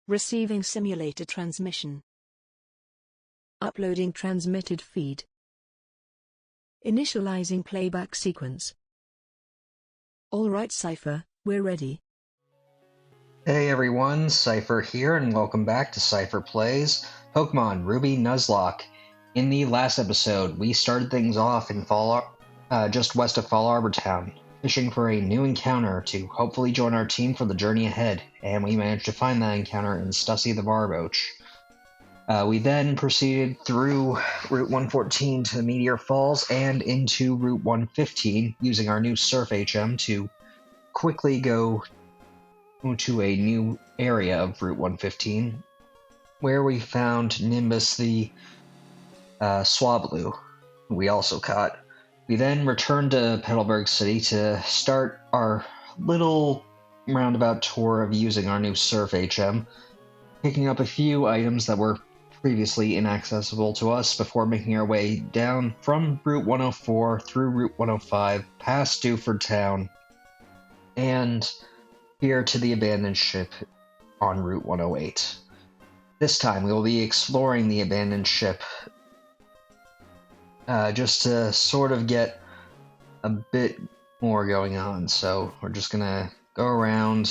Receiving simulator transmission. Uploading transmitted feed. Initializing playback sequence. Alright Seipher, we're ready. Hey everyone, Seipher here, and welcome back to Seipher Plays Pokemon Ruby Nuzlocke. In the last episode, we started things off in just west of Fallarbor Town, fishing for a new encounter to hopefully join our team for the journey ahead, and we managed to find that encounter in Stussy the Barboach. We then proceeded through Route 114 to Meteor Falls and into Route 115, using our new Surf HM to quickly go to a new area of Route 115, where we found Nimbus the Swablu, who we also caught. We then returned to Petalburg City to start our little roundabout tour of using our new Surf HM, picking up a few items that were previously inaccessible to us before making our way down from Route 104 through Route 105, past Dewford Town, and here to the abandoned ship on Route 108. This time we will be exploring the abandoned ship just to sort of get a bit more going on. So we're just gonna go around.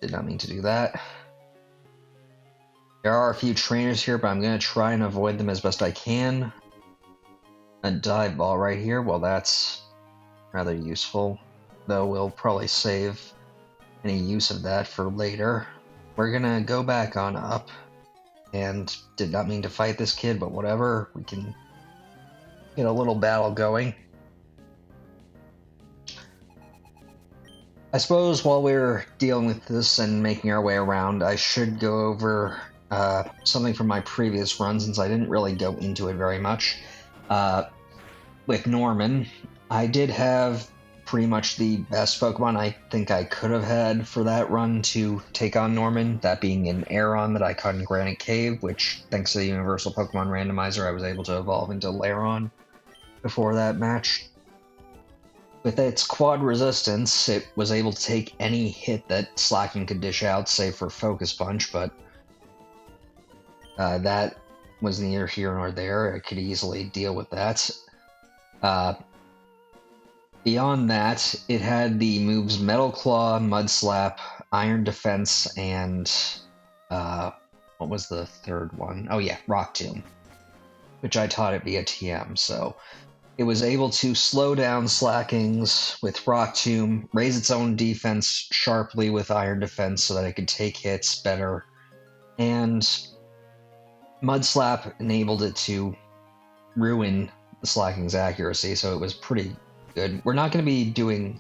Did not mean to do that. There are a few trainers here, but I'm gonna try and avoid them as best I can. A dive ball right here, well that's rather useful, though we'll probably save any use of that for later. We're gonna go back on up, and did not mean to fight this kid, but whatever, we can get a little battle going. I suppose while we're dealing with this and making our way around, I should go over something from my previous run, since I didn't really go into it very much. With Norman, I did have pretty much the best Pokemon I think I could have had for that run to take on Norman, that being an Aeron that I caught in Granite Cave, which, thanks to the Universal Pokemon Randomizer, I was able to evolve into Lairon before that match. With its quad resistance, it was able to take any hit that Slacking could dish out, save for Focus Punch, but that was neither here nor there. I could easily deal with that. Beyond that, it had the moves Metal Claw, Mud Slap, Iron Defense, and what was the third one? Oh yeah, Rock Tomb, which I taught it via TM. So it was able to slow down Slackings with Rock Tomb, raise its own defense sharply with Iron Defense so that it could take hits better, and Mud Slap enabled it to ruin the Slacking's accuracy, so it was pretty good. We're not going to be doing.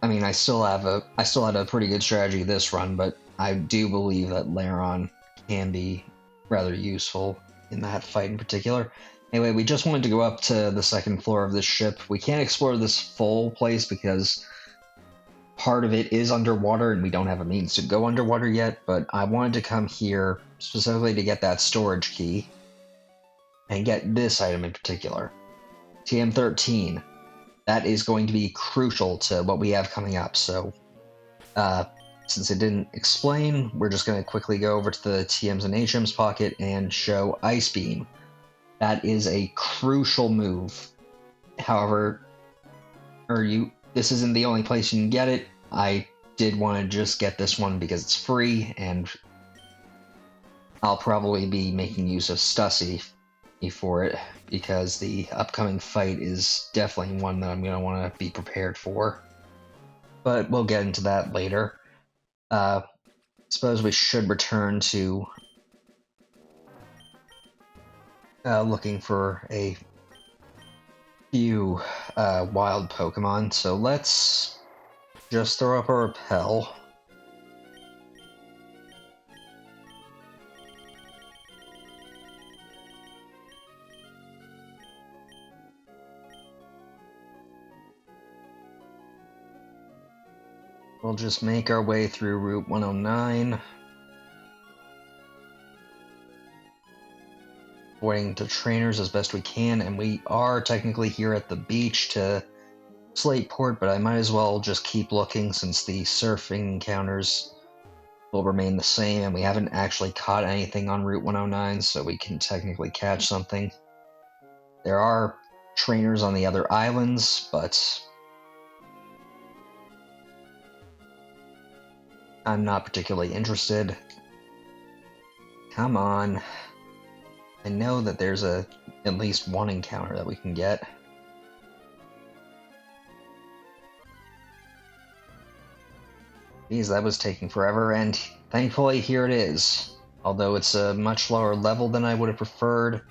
I mean, I still had a pretty good strategy this run, but I do believe that Lairon can be rather useful in that fight in particular. Anyway, we just wanted to go up to the second floor of this ship. We can't explore this full place because part of it is underwater and we don't have a means to go underwater yet, but I wanted to come here specifically to get that storage key and get this item in particular. TM13. That is going to be crucial to what we have coming up, so since it didn't explain, we're just going to quickly go over to the TMs and HMs pocket and show Ice Beam. That is a crucial move. However, this isn't the only place you can get it. I did want to just get this one because it's free, and I'll probably be making use of Stussy for it, because the upcoming fight is definitely one that I'm going to want to be prepared for. But we'll get into that later. Suppose we should return to looking for a few wild Pokemon. So let's just throw up a Repel. We'll just make our way through Route 109, avoiding the trainers as best we can, and we are technically here at the beach to Slateport, but I might as well just keep looking since the surfing encounters will remain the same, and we haven't actually caught anything on Route 109, so we can technically catch something. There are trainers on the other islands, but I'm not particularly interested. Come on. I know that there's at least one encounter that we can get. Geez, that was taking forever, and thankfully here it is. Although it's a much lower level than I would have preferred,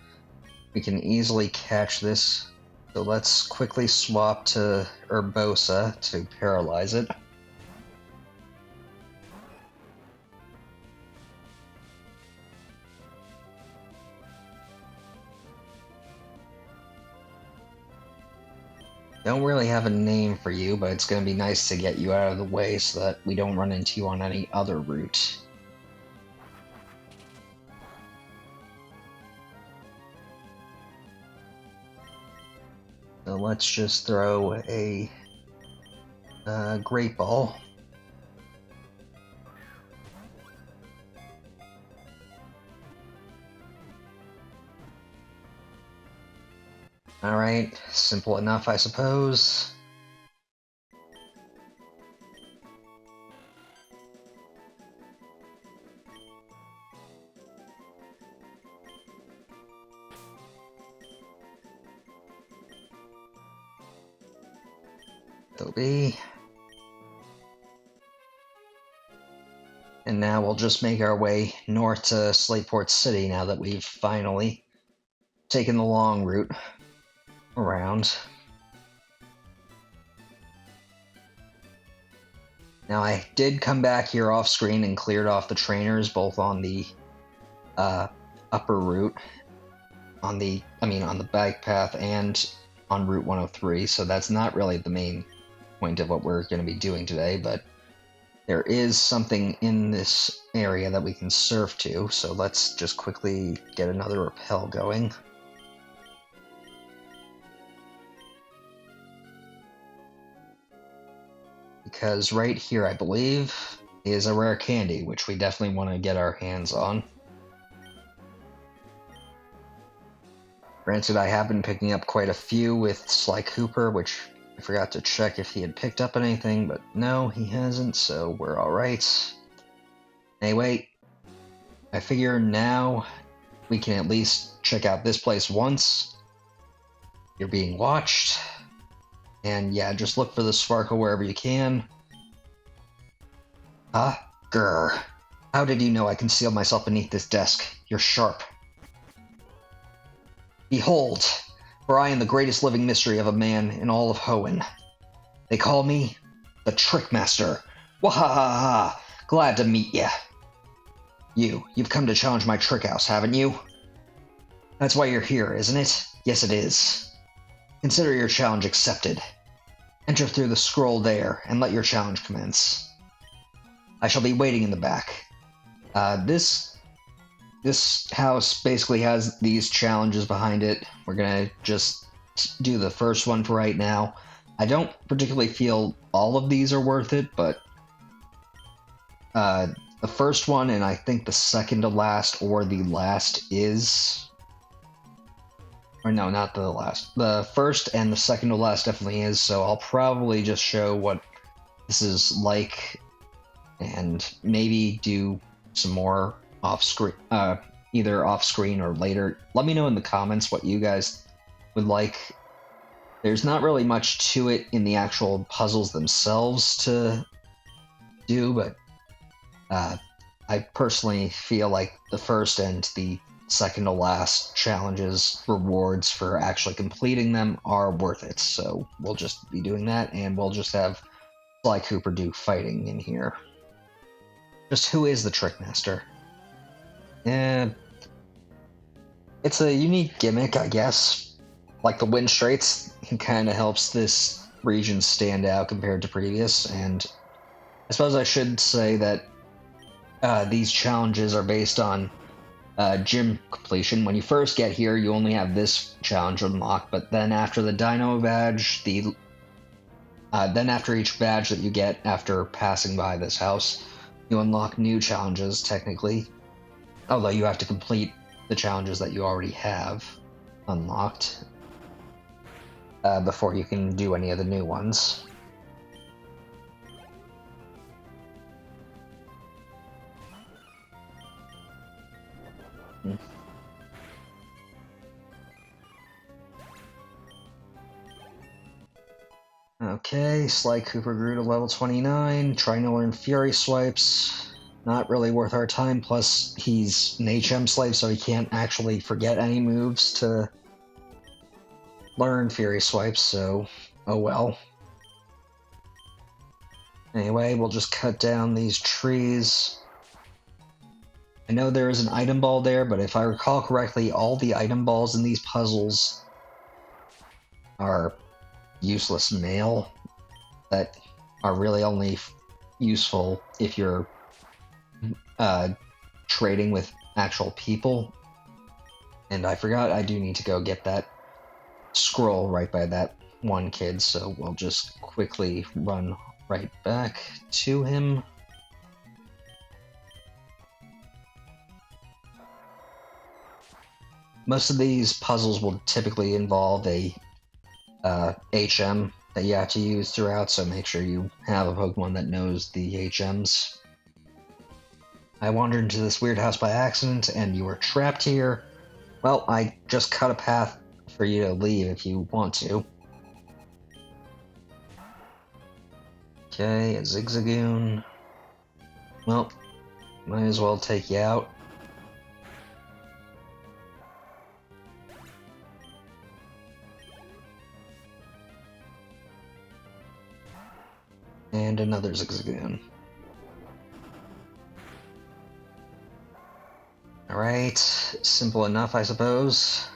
we can easily catch this. So let's quickly swap to Urbosa to paralyze it. Don't really have a name for you, but it's going to be nice to get you out of the way so that we don't run into you on any other route. So let's just throw a Great Ball. Alright, simple enough, I suppose. Be. And now we'll just make our way north to Slateport City now that we've finally taken the long route around. Now I did come back here off screen and cleared off the trainers both on the upper route, on the bike path and on Route 103, so that's not really the main point of what we're going to be doing today, but there is something in this area that we can surf to, so let's just quickly get another rappel going. Because right here, I believe, is a rare candy, which we definitely want to get our hands on. Granted, I have been picking up quite a few with Sly Cooper, which I forgot to check if he had picked up anything, but no, he hasn't, so we're alright. Anyway, I figure now we can at least check out this place once. You're being watched. And yeah, just look for the sparkle wherever you can. Huh? Grr. How did you know I concealed myself beneath this desk? You're sharp. Behold! For I am the greatest living mystery of a man in all of Hoenn. They call me the Trickmaster. Wahahaha! Glad to meet ya. You've come to challenge my trick house, haven't you? That's why you're here, isn't it? Yes, it is. Consider your challenge accepted. Enter through the scroll there, and let your challenge commence. I shall be waiting in the back. This house basically has these challenges behind it. We're gonna just do the first one for right now. I don't particularly feel all of these are worth it, but the first one, and I think the second to last or the last is... Or no, not the last. The first and the second to last definitely is, so I'll probably just show what this is like and maybe do some more off-screen, either off-screen or later. Let me know in the comments what you guys would like. There's not really much to it in the actual puzzles themselves to do, but I personally feel like the first and the second to last challenges, rewards for actually completing them are worth it. So we'll just be doing that, and we'll just have Sly Cooper do fighting in here. Just who is the Trickmaster? It's a unique gimmick, I guess. Like the wind straits, he kind of helps this region stand out compared to previous, and I suppose I should say that these challenges are based on gym completion. When you first get here, you only have this challenge unlocked, but then after the Dino badge, then after each badge that you get after passing by this house, You unlock new challenges, technically. Although you have to complete the challenges that you already have unlocked before you can do any of the new ones. Okay, Sly Cooper grew to level 29, trying to learn Fury Swipes. Not really worth our time, plus he's an HM slave, so he can't actually forget any moves to learn Fury Swipes, so oh well. Anyway, we'll just cut down these trees. I know there is an item ball there, but if I recall correctly, all the item balls in these puzzles are useless mail that are really only useful if you're trading with actual people. And I forgot I do need to go get that scroll right by that one kid, so we'll just quickly run right back to him. Most of these puzzles will typically involve a HM that you have to use throughout, so make sure you have a Pokemon that knows the HMs. I wandered into this weird house by accident, and you were trapped here. Well, I just cut a path for you to leave if you want to. Okay, a Zigzagoon. Well, might as well take you out. And another Zigzagoon. Alright, simple enough, I suppose.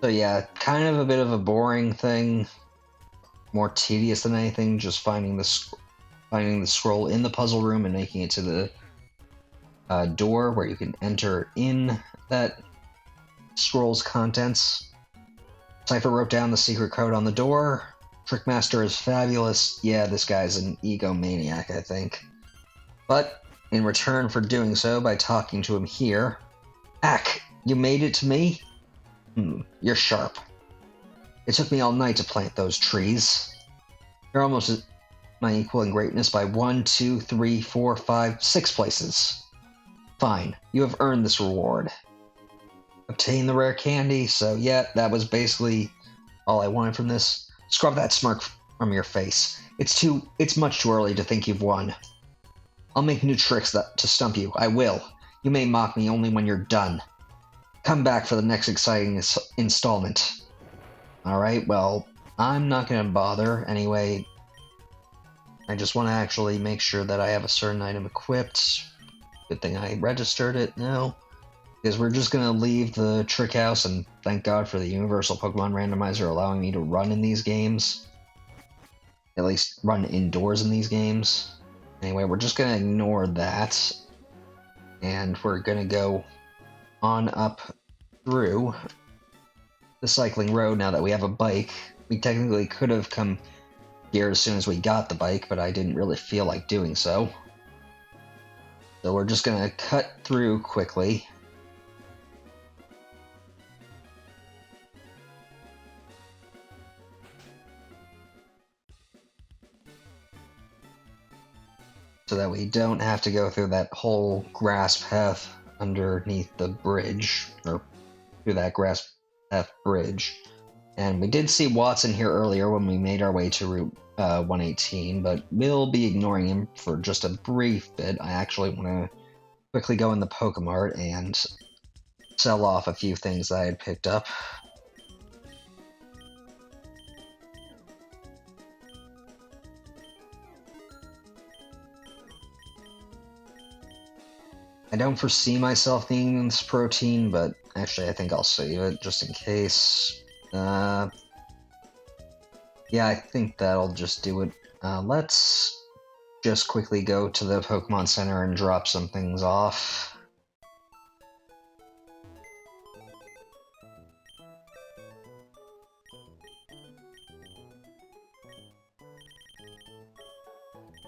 So yeah, kind of a bit of a boring thing, more tedious than anything, just finding the scroll in the puzzle room and making it to the door where you can enter in that scroll's contents. Seipher wrote down the secret code on the door. Trickmaster is fabulous. Yeah, this guy's an egomaniac, I think. But in return for doing so by talking to him here, Ack, you made it to me? You're sharp. It took me all night to plant those trees. You're almost my equal in greatness by 1, 2, 3, 4, 5, 6 places. Fine, you have earned this reward. Obtain the rare candy, so yeah, that was basically all I wanted from this. Scrub that smirk from your face. It's much too early to think you've won. I'll make new tricks to stump you, I will. You may mock me only when you're done. Come back for the next exciting installment. Alright, well, I'm not gonna bother. Anyway, I just want to actually make sure that I have a certain item equipped. Good thing I registered it now. Because we're just gonna leave the trick house, and thank God for the Universal Pokemon Randomizer allowing me to run in these games. At least run indoors in these games. Anyway, we're just gonna ignore that. And we're gonna go on up through the cycling road now that we have a bike. We technically could have come here as soon as we got the bike, but I didn't really feel like doing so. So we're just gonna cut through quickly. So that we don't have to go through that whole grass path underneath the bridge, or through that grass path bridge. And we did see Wattson here earlier when we made our way to Route 118, but we'll be ignoring him for just a brief bit. I actually want to quickly go in the Pokemart and sell off a few things that I had picked up. I don't foresee myself needing this protein, but actually I think I'll save it just in case. Yeah, I think that'll just do it. Let's just quickly go to the Pokemon Center and drop some things off.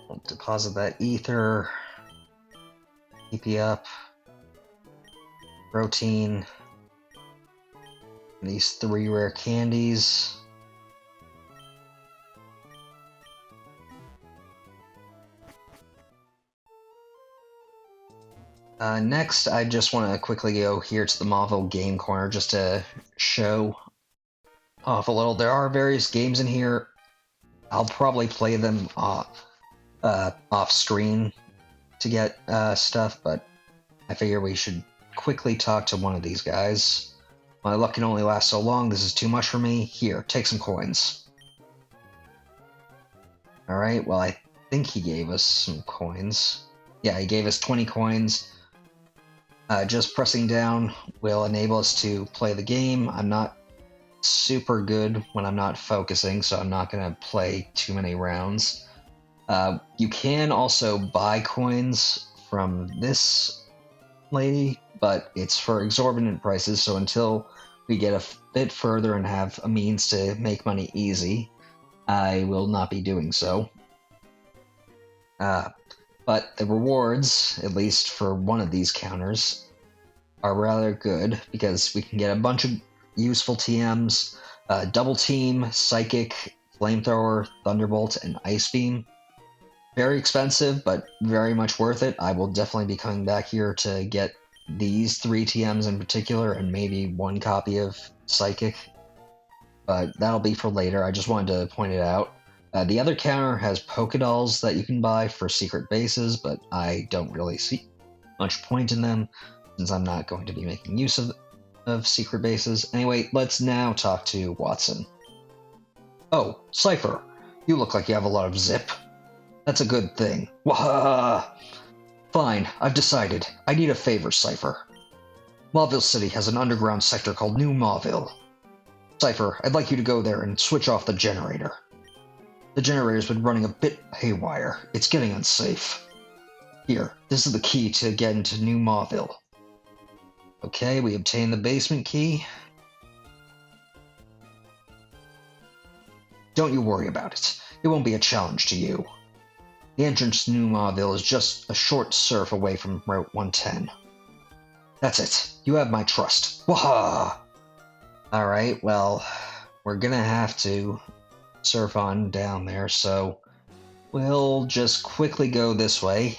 We'll deposit that ether. EP up. Protein. And these 3 rare candies. Next, I just want to quickly go here to the Mauville game corner just to show off a little. There are various games in here. I'll probably play them off screen to get stuff, but I figure we should quickly talk to one of these guys. My luck can only last so long. This is too much for me. Here, take some coins. Alright, well, I think he gave us some coins. Yeah, he gave us 20 coins. Just pressing down will enable us to play the game. I'm not super good when I'm not focusing, so I'm not going to play too many rounds. You can also buy coins from this lady, but it's for exorbitant prices, so until we get a bit further and have a means to make money easy, I will not be doing so. But the rewards, at least for one of these counters, are rather good because we can get a bunch of useful TMs, double team, psychic, flamethrower, thunderbolt, and ice beam. Very expensive, but very much worth it. I will definitely be coming back here to get these 3 TMs in particular and maybe 1 copy of psychic, but that'll be for later. I just wanted to point it out. The other counter has Pokédolls that you can buy for secret bases, but I don't really see much point in them since I'm not going to be making use of secret bases. Anyway, let's now talk to Wattson. Oh, Seipher, you look like you have a lot of zip. That's a good thing. Wahaha! Fine, I've decided. I need a favor, Seipher. Mauville City has an underground sector called New Mauville. Seipher, I'd like you to go there and switch off the generator. The generator's been running a bit haywire. It's getting unsafe. Here, this is the key to get into New Mauville. Okay, we obtain the basement key. Don't you worry about it. It won't be a challenge to you. The entrance to New Mauville is just a short surf away from Route 110. That's it. You have my trust. Waha! Alright, well, we're gonna have to surf on down there, so we'll just quickly go this way.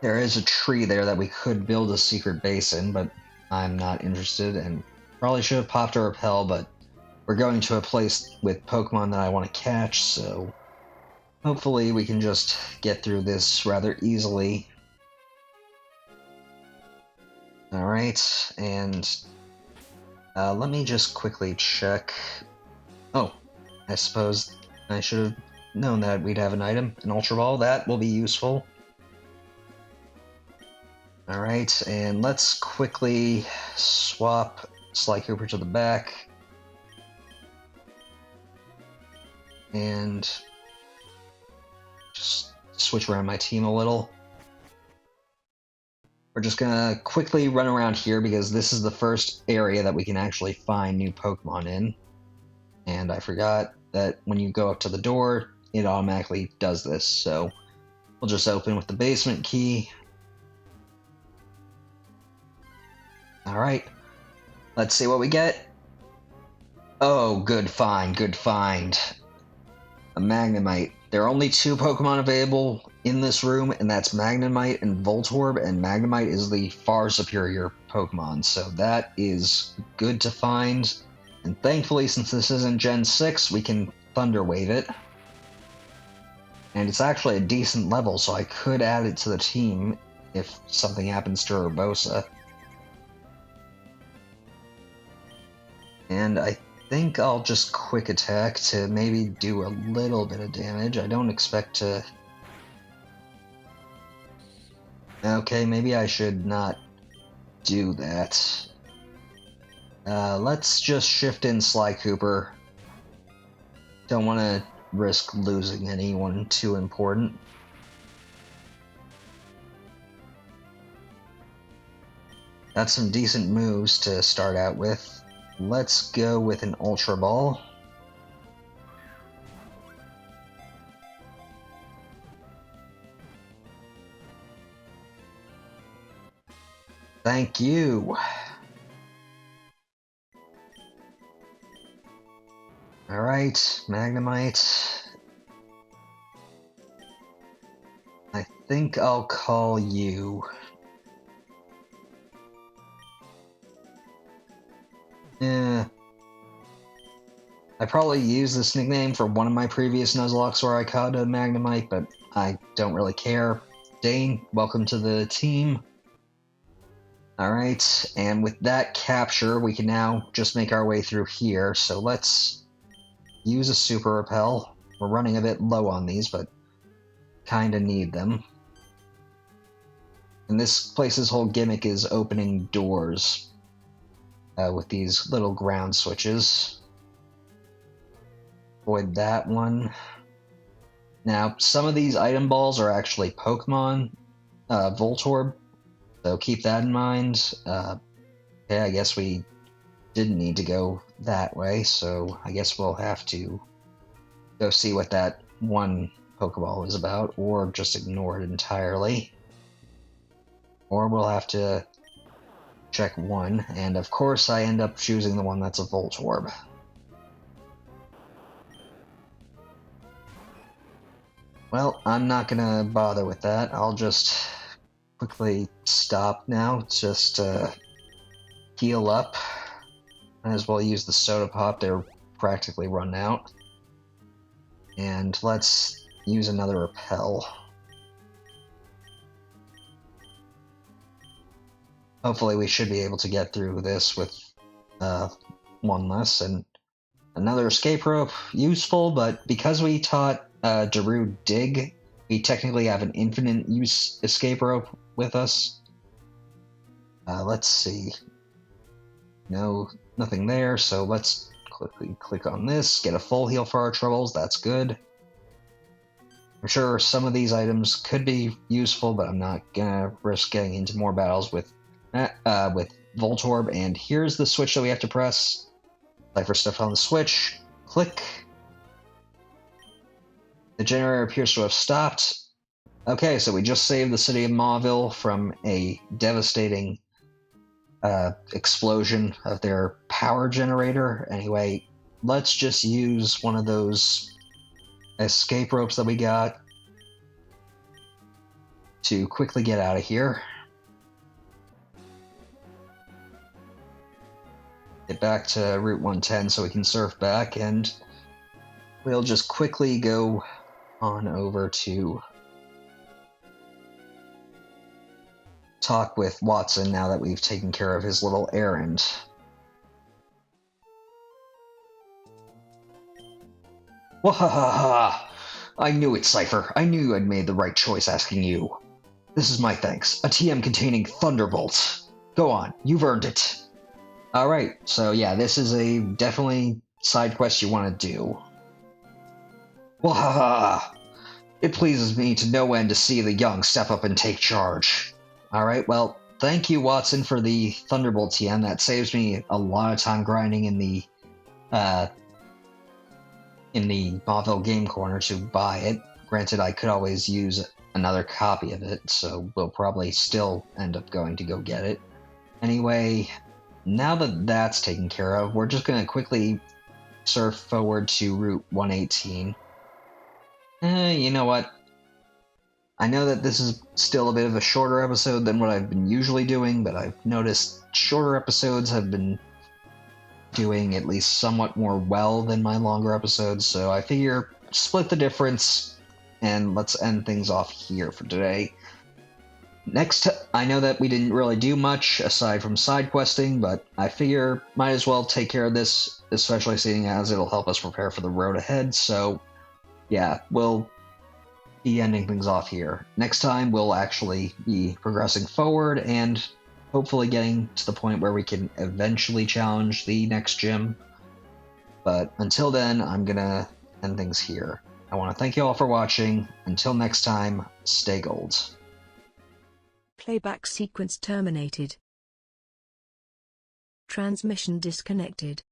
There is a tree there that we could build a secret base in, but I'm not interested, and probably should have popped a repel, but we're going to a place with Pokemon that I want to catch, so hopefully we can just get through this rather easily. Alright, and let me just quickly check. Oh, I suppose I should have known that we'd have an item, an Ultra Ball. That will be useful. Alright, and let's quickly swap Slateport to the back. And just switch around my team a little. We're just gonna quickly run around here because this is the first area that we can actually find new Pokemon in. And I forgot that when you go up to the door, it automatically does this. So we'll just open with the basement key. Alright, let's see what we get. Oh, good find, good find. A Magnemite. There are only 2 Pokemon available in this room, and that's Magnemite and Voltorb, and Magnemite is the far superior Pokemon, so that is good to find. And thankfully, since this isn't Gen 6, we can Thunder Wave it. And it's actually a decent level, so I could add it to the team if something happens to Urbosa. And I think I'll just quick attack to maybe do a little bit of damage. I don't expect to... Okay, maybe I should not do that. Let's just shift in Sly Cooper. Don't want to risk losing anyone too important. That's some decent moves to start out with. Let's go with an Ultra Ball. Thank you. Alright, Magnemite. I think I'll call you. I probably used this nickname for one of my previous Nuzlocks where I caught a Magnemite, but I don't really care. Dane, welcome to the team. Alright, and with that capture, we can now just make our way through here, so let's use a Super Repel. We're running a bit low on these, but kinda need them. And this place's whole gimmick is opening doors with these little ground switches. Avoid that one. Now, some of these item balls are actually Pokemon Voltorb, so keep that in mind. Okay, I guess we didn't need to go that way, so I guess we'll have to go see what that one Pokeball is about, or just ignore it entirely. Or we'll have to check one, and of course I end up choosing the one that's a Voltorb. Well, I'm not gonna bother with that. I'll just quickly stop now, just heal up. Might as well use the Soda Pop, they're practically run out. And let's use another Repel. Hopefully we should be able to get through this with one less, and another escape rope, useful, but because we taught Daru Dig, we technically have an infinite use escape rope with us. Let's see. No, nothing there, so let's quickly click on this, get a full heal for our troubles, that's good. I'm sure some of these items could be useful, but I'm not gonna risk getting into more battles with Voltorb, and here's the switch that we have to press. Seipher stuff on the switch, click. The generator appears to have stopped. Okay, so we just saved the city of Mauville from a devastating explosion of their power generator. Anyway, let's just use one of those escape ropes that we got to quickly get out of here. Get back to Route 110 so we can surf back, and we'll just quickly go on over to talk with Wattson now that we've taken care of his little errand. Wahahaha! I knew it, Seipher. I knew I'd made the right choice asking you. This is my thanks. A TM containing Thunderbolts. Go on, you've earned it. Alright, so yeah, this is a definitely side quest you want to do. Wahaha! It pleases me to no end to see the young step up and take charge. Alright, well, thank you, Wattson, for the Thunderbolt TM. That saves me a lot of time grinding in the Mauville Game Corner to buy it. Granted, I could always use another copy of it, so we'll probably still end up going to go get it. Anyway, now that that's taken care of, we're just going to quickly surf forward to Route 118. You know what? I know that this is still a bit of a shorter episode than what I've been usually doing, but I've noticed shorter episodes have been doing at least somewhat more well than my longer episodes, so I figure split the difference, and let's end things off here for today. Next, I know that we didn't really do much aside from side questing, but I figure might as well take care of this, especially seeing as it'll help us prepare for the road ahead, so yeah, we'll be ending things off here. Next time, we'll actually be progressing forward and hopefully getting to the point where we can eventually challenge the next gym. But until then, I'm gonna end things here. I want to thank you all for watching. Until next time, stay gold. Playback sequence terminated. Transmission disconnected.